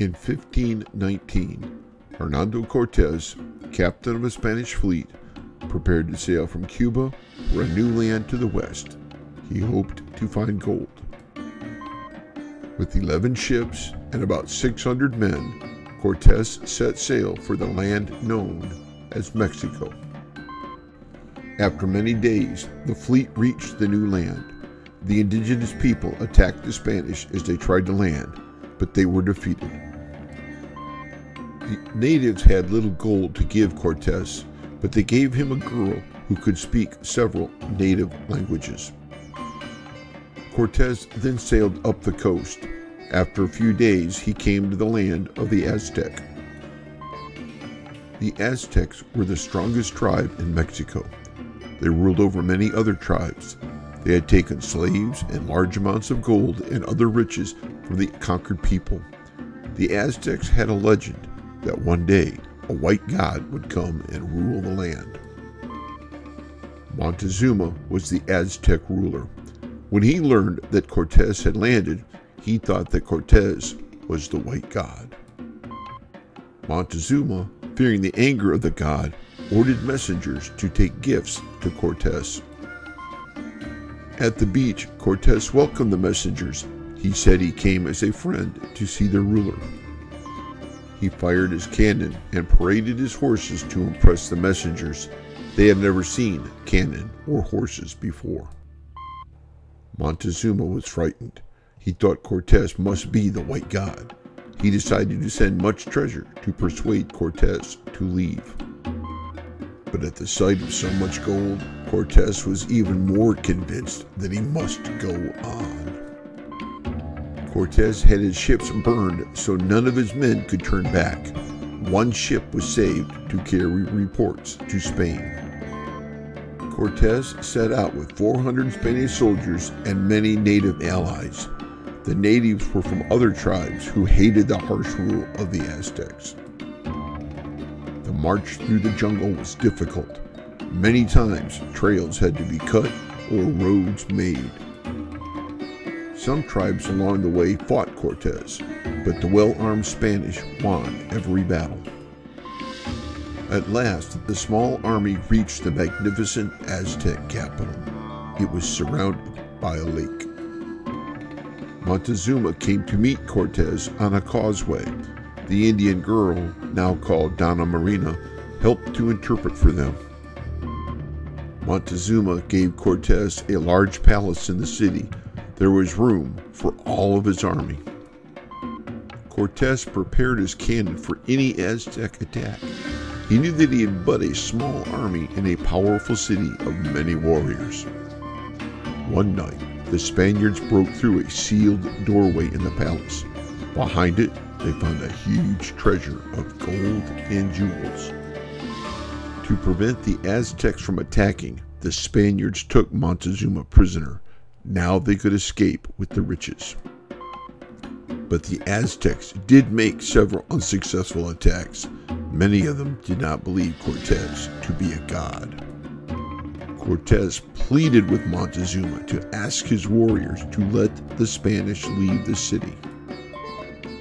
In 1519, Hernán Cortés, captain of a Spanish fleet, prepared to sail from Cuba for a new land to the west. He hoped to find gold. With 11 ships and about 600 men, Cortés set sail for the land known as Mexico. After many days, the fleet reached the new land. The indigenous people attacked the Spanish as they tried to land, but they were defeated. The natives had little gold to give Cortés, but they gave him a girl who could speak several native languages. Cortés then sailed up the coast. After a few days, he came to the land of the Aztec. The Aztecs were the strongest tribe in Mexico. They ruled over many other tribes. They had taken slaves and large amounts of gold and other riches from the conquered people. The Aztecs had a legend that one day a white god would come and rule the land. Moctezuma was the Aztec ruler. When he learned that Cortés had landed, he thought that Cortés was the white god. Moctezuma, fearing the anger of the god, ordered messengers to take gifts to Cortés. At the beach, Cortés welcomed the messengers. He said he came as a friend to see their ruler. He fired his cannon and paraded his horses to impress the messengers. They had never seen cannon or horses before. Moctezuma was frightened. He thought Cortés must be the white god. He decided to send much treasure to persuade Cortés to leave. But at the sight of so much gold, Cortés was even more convinced that he must go on. Cortés had his ships burned so none of his men could turn back. One ship was saved to carry reports to Spain. Cortés set out with 400 Spanish soldiers and many native allies. The natives were from other tribes who hated the harsh rule of the Aztecs. The march through the jungle was difficult. Many times, trails had to be cut or roads made. Some tribes along the way fought Cortés, but the well-armed Spanish won every battle. At last, the small army reached the magnificent Aztec capital. It was surrounded by a lake. Moctezuma came to meet Cortés on a causeway. The Indian girl, now called Donna Marina, helped to interpret for them. Moctezuma gave Cortés a large palace in the city. There was room for all of his army. Cortés prepared his cannon for any Aztec attack. He knew that he had but a small army in a powerful city of many warriors. One night, the Spaniards broke through a sealed doorway in the palace. Behind it, they found a huge treasure of gold and jewels. To prevent the Aztecs from attacking, the Spaniards took Moctezuma prisoner. Now they could escape with the riches. But the Aztecs did make several unsuccessful attacks. Many of them did not believe Cortés to be a god. Cortés pleaded with Moctezuma to ask his warriors to let the Spanish leave the city.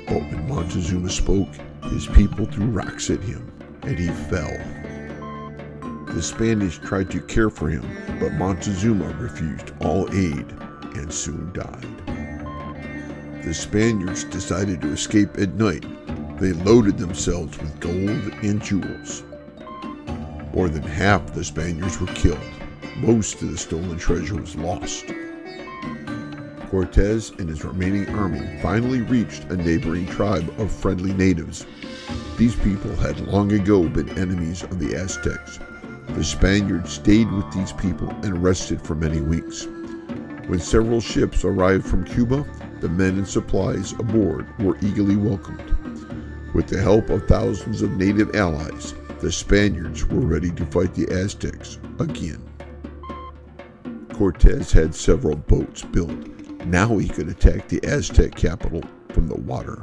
But when Moctezuma spoke, his people threw rocks at him, and he fell. The Spanish tried to care for him, but Moctezuma refused all aid and soon died. The Spaniards decided to escape at night. They loaded themselves with gold and jewels. More than half the Spaniards were killed. Most of the stolen treasure was lost. Cortés and his remaining army finally reached a neighboring tribe of friendly natives. These people had long ago been enemies of the Aztecs. The Spaniards stayed with these people and rested for many weeks. When several ships arrived from Cuba, the men and supplies aboard were eagerly welcomed. With the help of thousands of native allies, the Spaniards were ready to fight the Aztecs again. Cortés had several boats built. Now he could attack the Aztec capital from the water.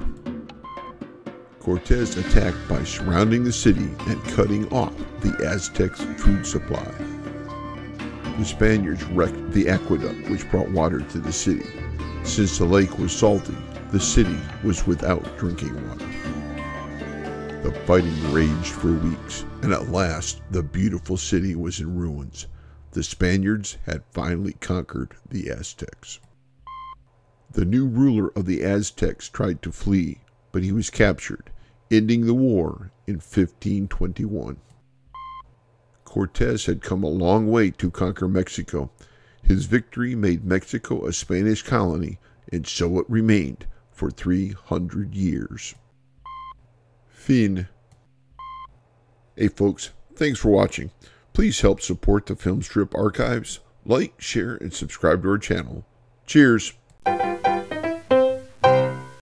Cortés attacked by surrounding the city and cutting off the Aztecs' food supply. The Spaniards wrecked the aqueduct which brought water to the city. Since the lake was salty, the city was without drinking water. The fighting raged for weeks, and at last the beautiful city was in ruins. The Spaniards had finally conquered the Aztecs. The new ruler of the Aztecs tried to flee, but he was captured, ending the war in 1521. Cortes had come a long way to conquer Mexico. His victory made Mexico a Spanish colony, and so it remained for 300 years. Fin. Hey folks, thanks for watching. Please help support the Filmstrip Archives. Like, share, and subscribe to our channel. Cheers!